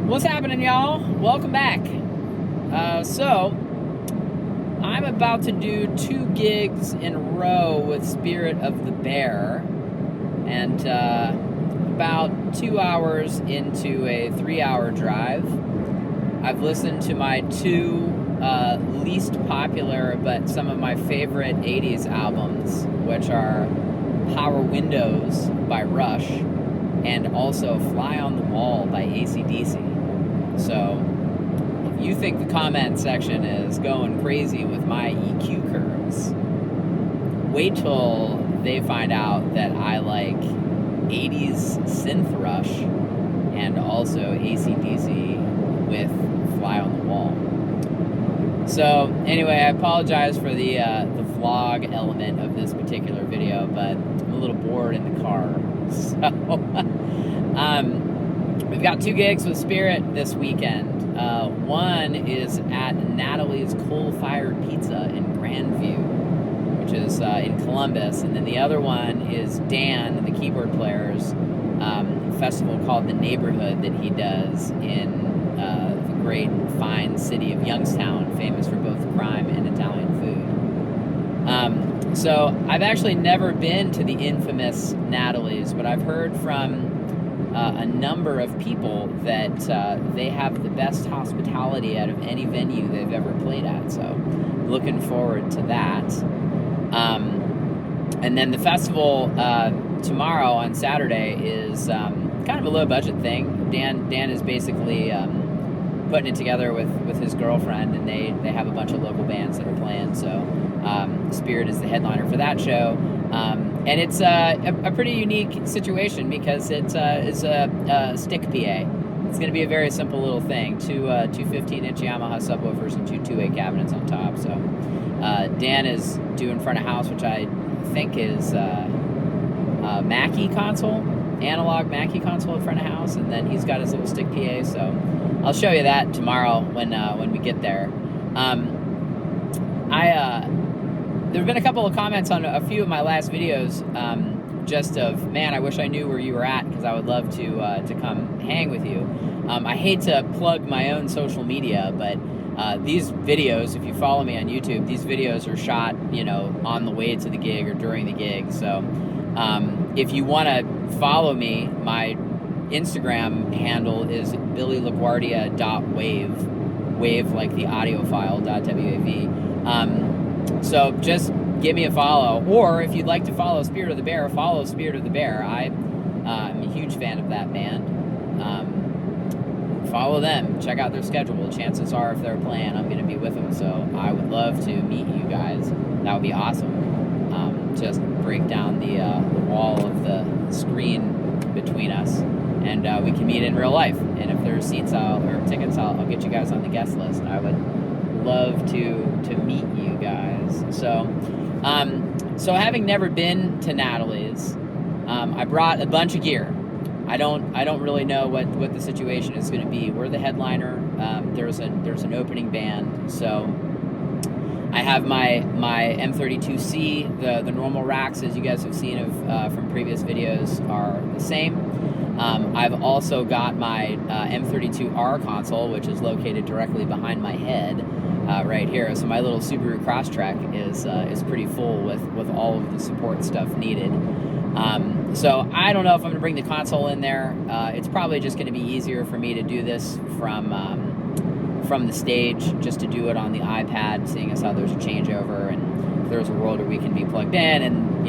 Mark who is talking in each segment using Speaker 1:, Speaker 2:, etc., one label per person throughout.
Speaker 1: What's happening, y'all? Welcome back. So, I'm about to do 2 gigs in a row with Spirit of the Bear, and about 2 hours into a 3-hour drive, I've listened to my 2 least popular but some of my favorite 80s albums, which are Power Windows by Rush and also Fly on the Wall by AC/DC. So, if you think the comment section is going crazy with my EQ curves, wait till they find out that I like 80s synth Rush and also AC/DC with Fly on the Wall. So, anyway, I apologize for the vlog element of this particular video, but I'm a little bored in the car. So, we've got 2 gigs with Spirit this weekend. One is at Natalie's Coal-Fired Pizza in Grandview, which is in Columbus, and then the other one is Dan, the keyboard player's festival called The Neighborhood that he does in the great fine city of Youngstown, famous for both crime and Italian food. So I've actually never been to the infamous Natalie's, but I've heard from a number of people that they have the best hospitality out of any venue they've ever played at, so looking forward to that. And then the festival tomorrow on Saturday is kind of a low budget thing. Dan is basically putting it together with his girlfriend, and they have a bunch of local bands that are playing, so Spirit is the headliner for that show. And it's a pretty unique situation because it's a stick PA. It's going to be a very simple little thing. Two 15-inch Yamaha subwoofers and 2 2-way cabinets on top. So Dan is doing front of house, which I think is Mackie console, analog Mackie console at front of house, and then he's got his little stick PA. So I'll show you that tomorrow when we get there. There have been a couple of comments on a few of my last videos, just of, man, I wish I knew where you were at because I would love to come hang with you. I hate to plug my own social media, but these videos, if you follow me on YouTube, these videos are shot, on the way to the gig or during the gig. So if you want to follow me, my Instagram handle is billylaguardia.wave, wave like the audio file, .wav. So just give me a follow, or if you'd like to follow Spirit of the Bear, follow Spirit of the Bear. I'm a huge fan of that band. Follow them, check out their schedule. Chances are, if they're playing, I'm going to be with them, so I would love to meet you guys. That would be awesome. Just break down the wall of the screen between us, and we can meet in real life. And if there's seats or tickets, I'll get you guys on the guest list. I would love to meet you guys. So having never been to Natalie's, I brought a bunch of gear. I don't really know what the situation is going to be. We're the headliner. There's an opening band, so I have my M32C. The normal racks, as you guys have seen from previous videos, are the same. I've also got my M32R console, which is located directly behind my head, right here. So my little Subaru Crosstrek is pretty full with all of the support stuff needed. So I don't know if I'm going to bring the console in there. It's probably just going to be easier for me to do this from the stage, just to do it on the iPad, seeing as how there's a changeover, and if there's a world where we can be plugged in, and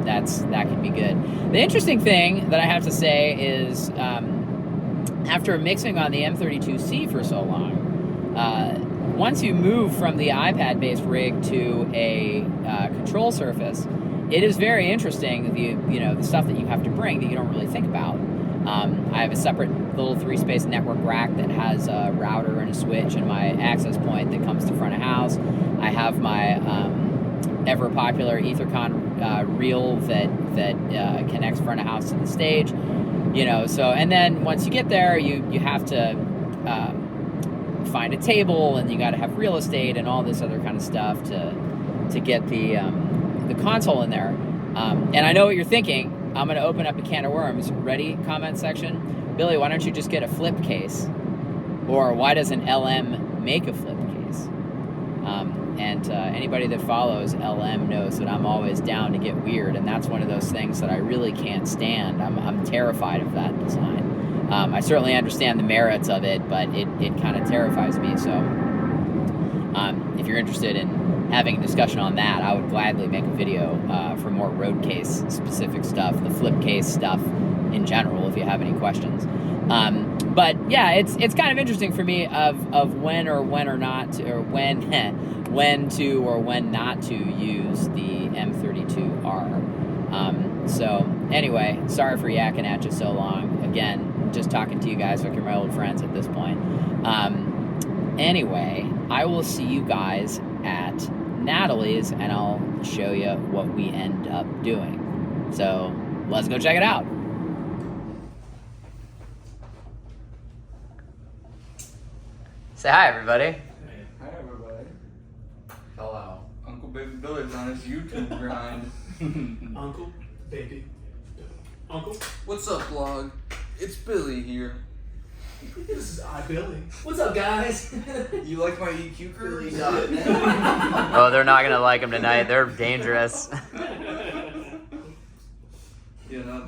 Speaker 1: that could be good. The interesting thing that I have to say is, after mixing on the M32C for so long, once you move from the iPad-based rig to a control surface, it is very interesting, the stuff that you have to bring that you don't really think about. I have a separate little 3-space network rack that has a router and a switch and my access point that comes to front of house. I have my ever popular Ethercon reel that connects front of house to the stage. So, and then once you get there, you have to find a table, and you got to have real estate and all this other kind of stuff to get the console in there. And I know what you're thinking. I'm going to open up a can of worms. Ready? Comment section. Billy, why don't you just get a flip case? Or why doesn't LM make a flip case? And anybody that follows LM knows that I'm always down to get weird, and that's one of those things that I really can't stand. I'm terrified of that design. I certainly understand the merits of it, but it kind of terrifies me. So if you're interested in having a discussion on that, I would gladly make a video for more road case specific stuff, the flip case stuff in general, if you have any questions. But yeah, it's kind of interesting for me of when or not to, or when to or when not to use the M32R. So anyway, sorry for yakking at you so long. Again, just talking to you guys like you're my old friends at this point. Anyway, I will see you guys at Natalie's, and I'll show you what we end up doing. So let's go check it out. Say hi, everybody.
Speaker 2: Hi, everybody.
Speaker 1: Hello.
Speaker 2: Uncle Baby Billy's on his YouTube grind.
Speaker 3: Uncle, baby, Uncle.
Speaker 2: What's up, vlog? It's Billy here.
Speaker 3: This is Billy. What's up, guys?
Speaker 2: You like my EQ curves?
Speaker 1: Oh, they're not gonna like them tonight. They're dangerous.
Speaker 2: Yeah, not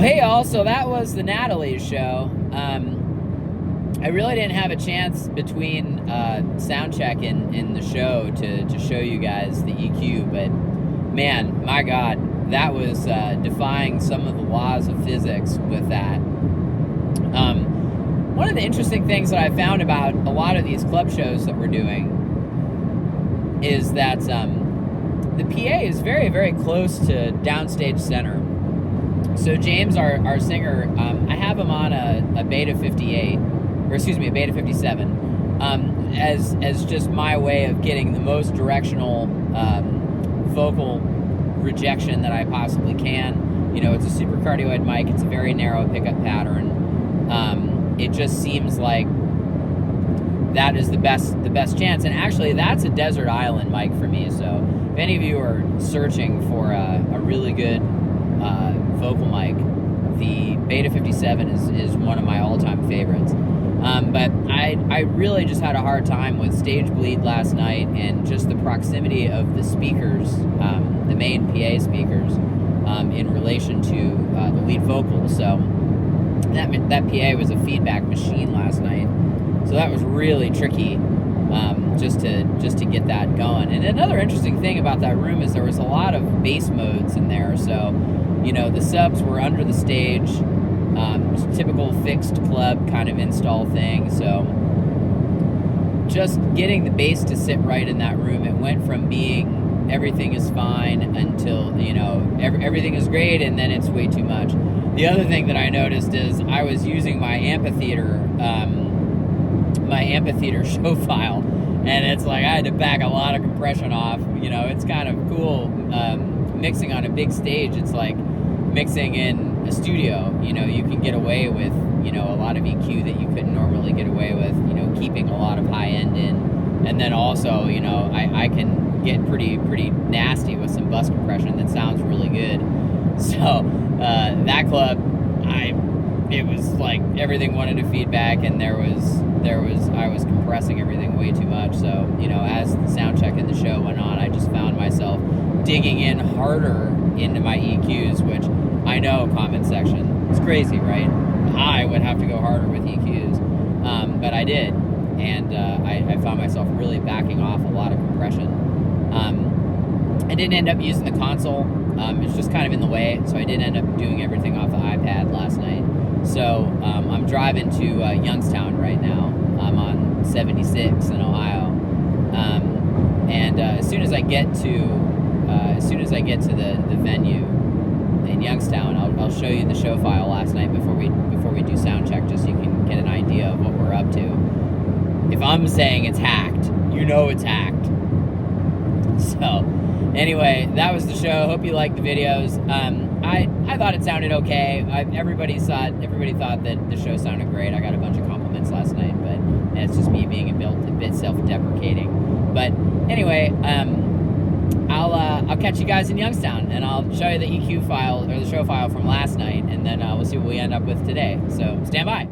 Speaker 1: Hey y'all, so that was the Natalie show. I really didn't have a chance between sound check and the show to show you guys the EQ, but man, my God, that was defying some of the laws of physics with that. One of the interesting things that I found about a lot of these club shows that we're doing is that the PA is very, very close to downstage center. So James, our singer, I have him on a Beta 58, or excuse me, a Beta 57, as just my way of getting the most directional vocal rejection that I possibly can. You know, it's a super cardioid mic. It's a very narrow pickup pattern. It just seems like that is the best chance. And actually, that's a desert island mic for me. So if any of you are searching for a really good vocal mic, the Beta 57 is one of my all-time favorites. But I really just had a hard time with stage bleed last night and just the proximity of the speakers, the main PA speakers, in relation to the lead vocal. So that PA was a feedback machine last night. So that was really tricky, just to get that going. And another interesting thing about that room is there was a lot of bass modes in there. So, you know, the subs were under the stage, typical fixed club kind of install thing. So just getting the bass to sit right in that room, it went from being everything is fine until, you know, everything is great, and then it's way too much. The other thing that I noticed is I was using my amphitheater show file, and it's like I had to back a lot of compression off. You know, it's kind of cool mixing on a big stage. It's like mixing in a studio. You know, you can get away with, you know, a lot of EQ that you couldn't normally get away with, you know, keeping a lot of high end in. And then also, you know, I can get pretty nasty with some bus compression that sounds really good. So that club, it was like everything wanted to feedback, and I was compressing everything way too much. So, you know, as the sound check and the show went on, I just found myself digging in harder into my EQs, which I know, comment section, it's crazy, right? I would have to go harder with EQs, but I did, and I found myself really backing off a lot of compression. I didn't end up using the console. It's just kind of in the way, so I did end up doing everything off the iPad last night. So I'm driving to Youngstown right now. I'm on 76 in Ohio, and as soon as I get to the venue in Youngstown, I'll show you the show file last night before we do sound check, just so you can get an idea of what we're up to. If I'm saying it's hacked, you know it's hacked. So anyway, that was the show. Hope you liked the videos. I thought it sounded okay. Everybody thought that the show sounded great. I got a bunch of compliments last night, but it's just me being a bit self-deprecating. But anyway, I'll catch you guys in Youngstown, and I'll show you the EQ file, or the show file from last night, and then we'll see what we end up with today. So stand by.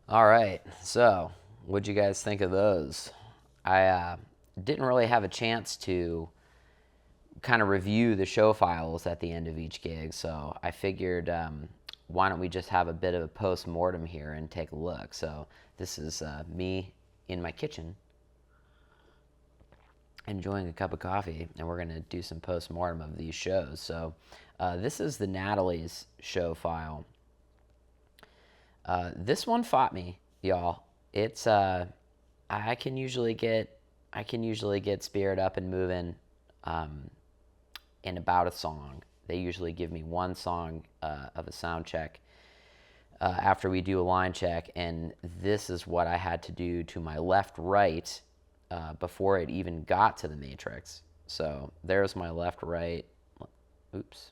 Speaker 1: All right, so what'd you guys think of those? I didn't really have a chance to kind of review the show files at the end of each gig, so I figured why don't we just have a bit of a post-mortem here and take a look. So this is me in my kitchen enjoying a cup of coffee, and we're going to do some post-mortem of these shows. So this is the Natalie's show file. This one fought me, y'all. It's I can usually get spirited up and moving in about a song. They usually give me one song of a sound check after we do a line check, and this is what I had to do to my left right before it even got to the matrix. So there's my left right. Oops.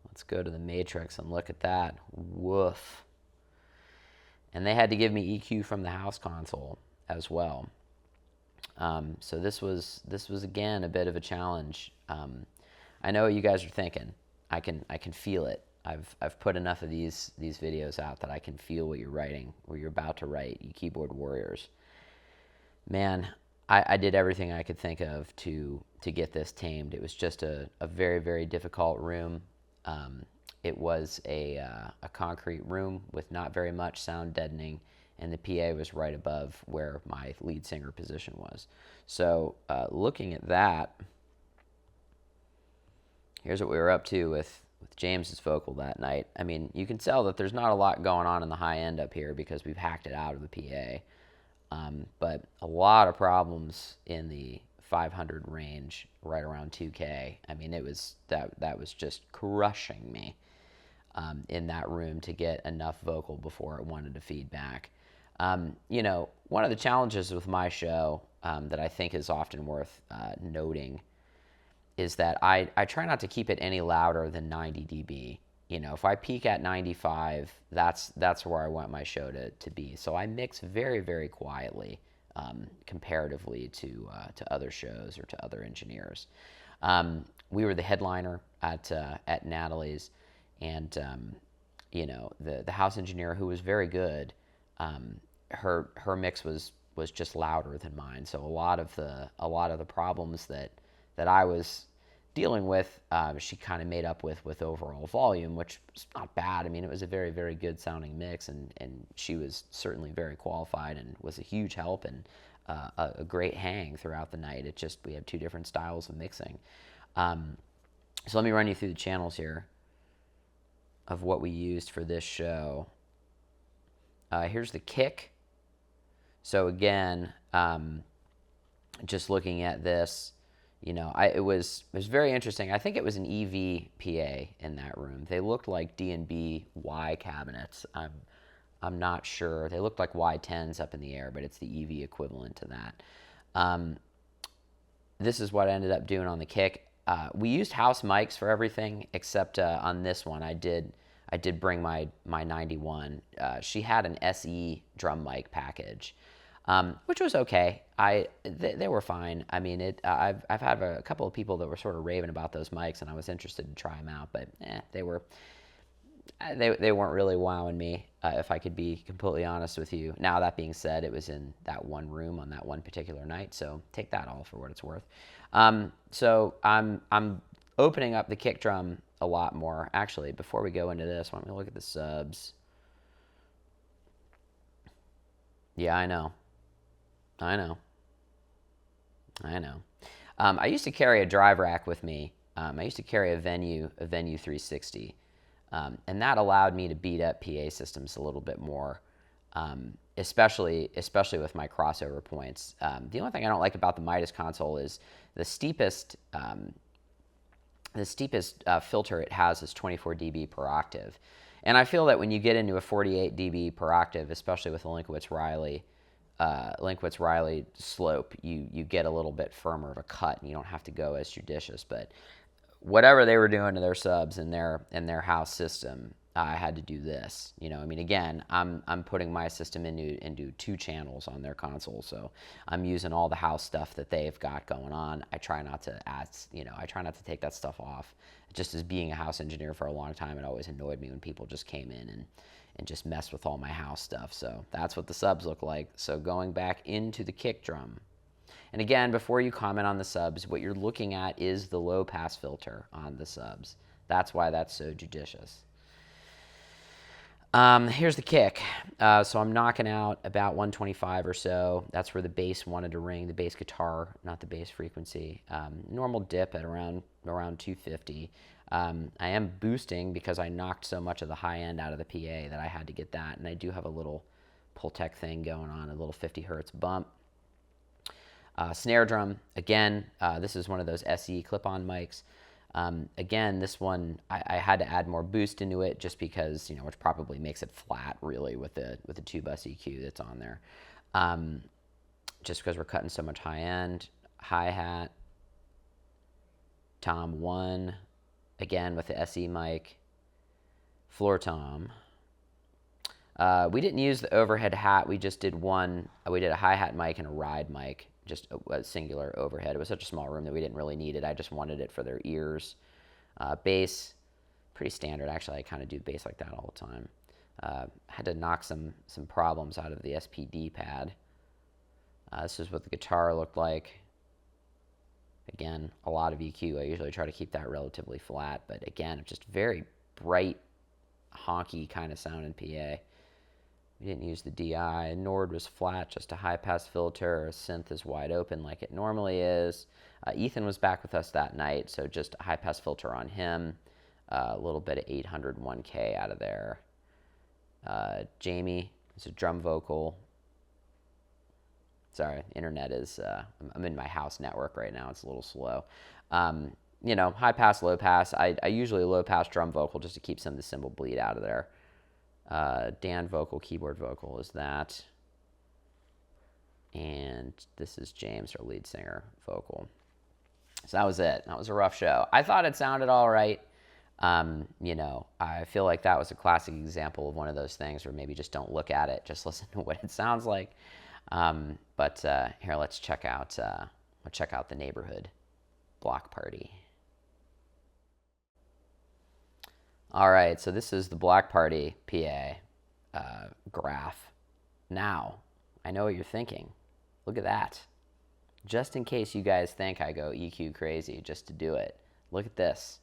Speaker 1: Let's go to the matrix and look at that. Woof. And they had to give me EQ from the house console as well. So this was again a bit of a challenge. I know what you guys are thinking. I can feel it. I've put enough of these videos out that I can feel what you're writing, or you're about to write, you keyboard warriors. Man, I did everything I could think of to get this tamed. It was just a very, very difficult room. It was a concrete room with not very much sound deadening, and the PA was right above where my lead singer position was. So looking at that, here's what we were up to with James's vocal that night. I mean, you can tell that there's not a lot going on in the high end up here because we've hacked it out of the PA. But a lot of problems in the 500 range, right around 2K. I mean, it was that was just crushing me in that room to get enough vocal before it wanted to feed back. You know, one of the challenges with my show that I think is often worth noting is that I try not to keep it any louder than 90 dB. You know, if I peak at 95, that's where I want my show to be. So I mix very, very quietly comparatively to other shows or to other engineers. We were the headliner at Natalie's, and you know, the house engineer, who was very good, her mix was just louder than mine. So a lot of the problems that I was dealing with, she kind of made up with overall volume, which is not bad. I mean, it was a very, very good sounding mix, and she was certainly very qualified and was a huge help and a great hang throughout the night. It just, we have two different styles of mixing. So let me run you through the channels here of what we used for this show. Here's the kick. So again, just looking at this, you know, it was very interesting. I think it was an EV PA in that room. They looked like D&B Y cabinets. I'm not sure. They looked like Y10s up in the air, but it's the EV equivalent to that. This is what I ended up doing on the kick. We used house mics for everything except on this one. I did bring my 91. She had an SE drum mic package, which was okay. They were fine. I mean, I've had a couple of people that were sort of raving about those mics, and I was interested to try them out, but they weren't really wowing me, if I could be completely honest with you. Now, that being said, it was in that one room on that one particular night, so take that all for what it's worth. So I'm opening up the kick drum a lot more. Actually, before we go into this, why don't we look at the subs? Yeah, I know. I used to carry a drive rack with me. I used to carry a Venue 360, and that allowed me to beat up PA systems a little bit more, especially with my crossover points. The only thing I don't like about the Midas console is the steepest filter it has is 24 dB per octave, and I feel that when you get into a 48 dB per octave, especially with the Linkwitz-Riley slope, you get a little bit firmer of a cut, and you don't have to go as judicious. But whatever they were doing to their subs in their house system, I had to do this. You know, I mean, again, I'm putting my system into 2 channels on their console, so I'm using all the house stuff that they've got going on. I try not to I try not to take that stuff off. Just as being a house engineer for a long time, it always annoyed me when people just came in and just messed with all my house stuff. So that's what the subs look like. So going back into the kick drum, And again, before you comment on the subs, what you're looking at is the low pass filter on the subs. That's why that's so judicious. Here's the kick. So I'm knocking out about 125 or so. That's where the bass wanted to ring, the bass guitar, not the bass frequency. Normal dip at around 250. I am boosting because I knocked so much of the high end out of the PA that I had to get that. And I do have a little Pultec thing going on, a little 50 hertz bump. Snare drum, again, this is one of those SE clip-on mics. Again, this one, I had to add more boost into it just because, which probably makes it flat, really, with the 2-bus EQ that's on there. Just because we're cutting so much high-end. Hi-hat, tom 1, again with the SE mic. Floor tom. We didn't use the overhead hat. We just did we did a hi-hat mic and a ride mic. Just a singular overhead. It was such a small room that we didn't really need it. I just wanted it for their ears. Bass, pretty standard. Actually, I kind of do bass like that all the time. Had to knock some problems out of the SPD pad. This is what the guitar looked like. Again, a lot of EQ. I usually try to keep that relatively flat, but again, it's just very bright, honky kind of sound in PA. We didn't use the DI. Nord was flat, just a high-pass filter. Synth is wide open like it normally is. Ethan was back with us that night, so just a high-pass filter on him. A little bit of 801K out of there. Jamie is a drum vocal. Sorry, internet is, I'm in my house network right now. It's a little slow. High-pass, low-pass. I usually low-pass drum vocal just to keep some of the cymbal bleed out of there. Dan vocal, keyboard vocal is that. And this is James, our lead singer, vocal. So that was it. That was a rough show. I thought it sounded all right. I feel like that was a classic example of one of those things where maybe just don't look at it, just listen to what it sounds like. But here, let's check out the neighborhood block party. All right, so this is the block party PA graph. Now, I know what you're thinking. Look at that. Just in case you guys think I go EQ crazy just to do it, look at this.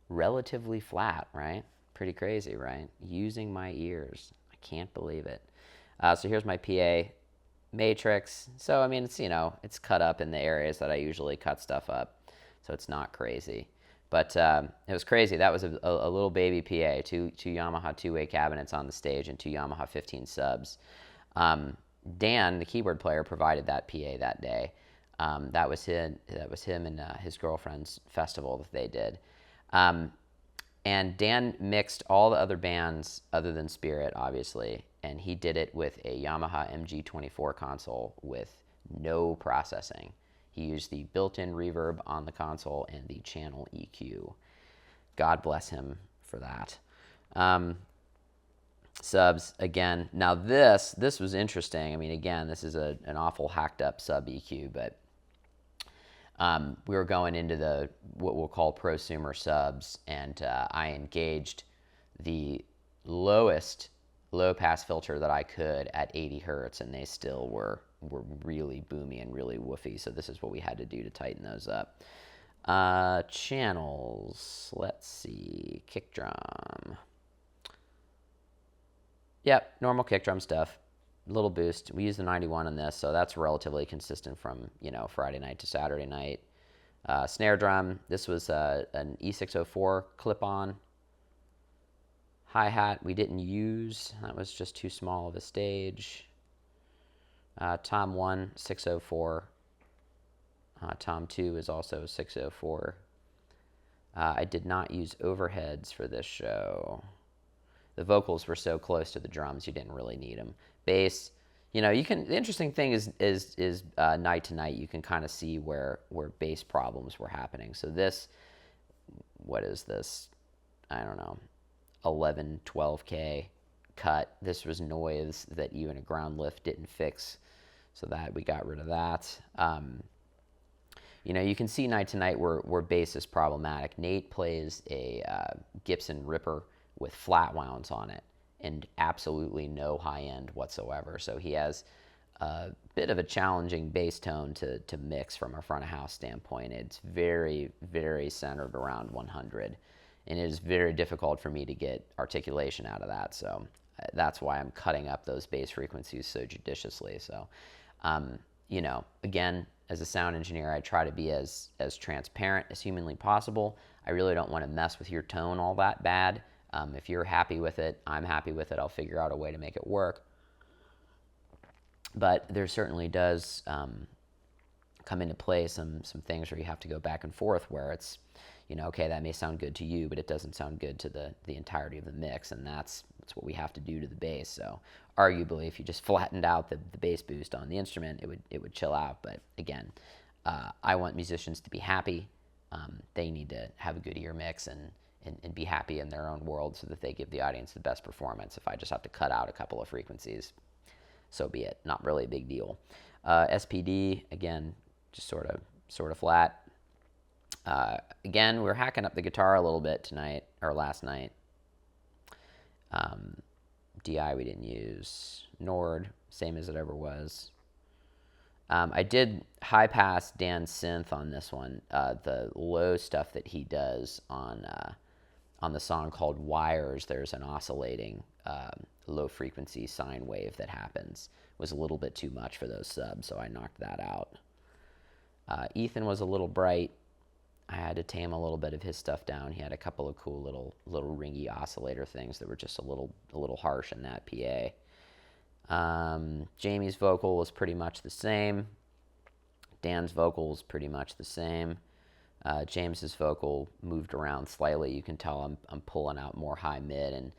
Speaker 1: Relatively flat, right? Pretty crazy, right? Using my ears. I can't believe it. So here's my PA matrix. So, I mean, it's cut up in the areas that I usually cut stuff up. So it's not crazy. But it was crazy. That was a little baby PA, two Yamaha two-way cabinets on the stage and two Yamaha 15 subs. Dan, the keyboard player, provided that PA that day. That was him and his girlfriend's festival that they did. And Dan mixed all the other bands other than Spirit, obviously, and he did it with a Yamaha MG24 console with no processing. He used the built-in reverb on the console and the channel EQ. God bless him for that. Subs, again. Now this was interesting. I mean, again, this is an awful hacked up sub EQ, but we were going into what we'll call prosumer subs, and I engaged the lowest low-pass filter that I could at 80 hertz, and they still were really boomy and really woofy, so this is what we had to do to tighten those up. Channels, let's see, kick drum. Yep, normal kick drum stuff. Little boost. We use the 91 on this, so that's relatively consistent from Friday night to Saturday night. Snare drum. This was an E604 clip-on. Hi-hat we didn't use. That was just too small of a stage. Tom 1, 604. Tom 2 is also 604. I did not use overheads for this show. The vocals were so close to the drums, you didn't really need them. Bass, you can. The interesting thing is night to night, you can kind of see where bass problems were happening. So this, what is this? I don't know, 11, 12K cut. This was noise that even a ground lift didn't fix, so that we got rid of that. You can see night to night where bass is problematic. Nate plays a Gibson Ripper with flat wounds on it and absolutely no high end whatsoever. So he has bit of a challenging bass tone to mix from a front of house standpoint. It's very, very centered around 100, and it is very difficult for me to get articulation out of that. So that's why I'm cutting up those bass frequencies so judiciously. So, you know, again, as a sound engineer, I try to be as transparent as humanly possible. I really don't want to mess with your tone all that bad. If you're happy with it, I'm happy with it. I'll figure out a way to make it work. But there certainly does come into play some things where you have to go back and forth where it's, you know, okay, that may sound good to you, but it doesn't sound good to the entirety of the mix, and that's what we have to do to the bass. So arguably, if you just flattened out the bass boost on the instrument, it would chill out. But again, I want musicians to be happy. They need to have a good ear mix and be happy in their own world so that they give the audience the best performance. If I just have to cut out a couple of frequencies, so be it. Not really a big deal. SPD, again, just sort of flat. Again, we're hacking up the guitar a little bit tonight, or last night. DI we didn't use. Nord, same as it ever was. I did high pass Dan's synth on this one. The low stuff that he does on the song called Wires, there's an oscillating low frequency sine wave that happens. It was a little bit too much for those subs, so I knocked that out. Ethan was a little bright. I had to tame a little bit of his stuff down. He had a couple of cool little ringy oscillator things that were just a little harsh in that PA. Jamie's vocal was pretty much the same. Dan's vocal was pretty much the same. James's vocal moved around slightly. You can tell I'm pulling out more high mid and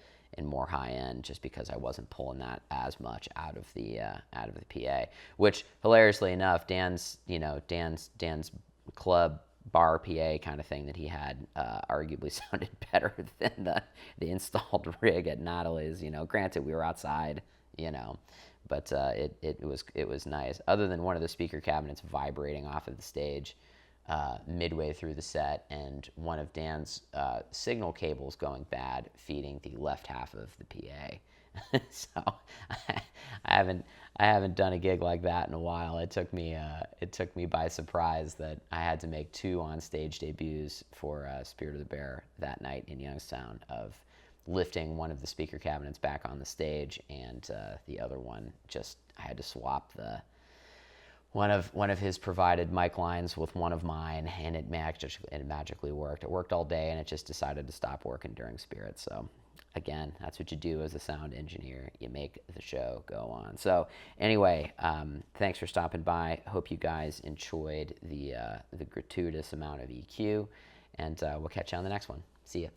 Speaker 1: more high end just because I wasn't pulling that as much out of the PA. Which hilariously enough, Dan's club bar PA kind of thing that he had arguably sounded better than the installed rig at Natalie's. You know, granted we were outside, you know, but it was nice. Other than one of the speaker cabinets vibrating off of the stage midway through the set, and one of Dan's signal cables going bad, feeding the left half of the PA. So I haven't done a gig like that in a while. It took me by surprise that I had to make 2 on stage debuts for Spirit of the Bear that night in Youngstown, of lifting one of the speaker cabinets back on the stage, and the other one I had to swap one of his provided mic lines with one of mine, and it magically worked. It worked all day, and it just decided to stop working during Spirit. So again, that's what you do as a sound engineer. You make the show go on. So anyway, thanks for stopping by. Hope you guys enjoyed the gratuitous amount of EQ, and we'll catch you on the next one. See ya.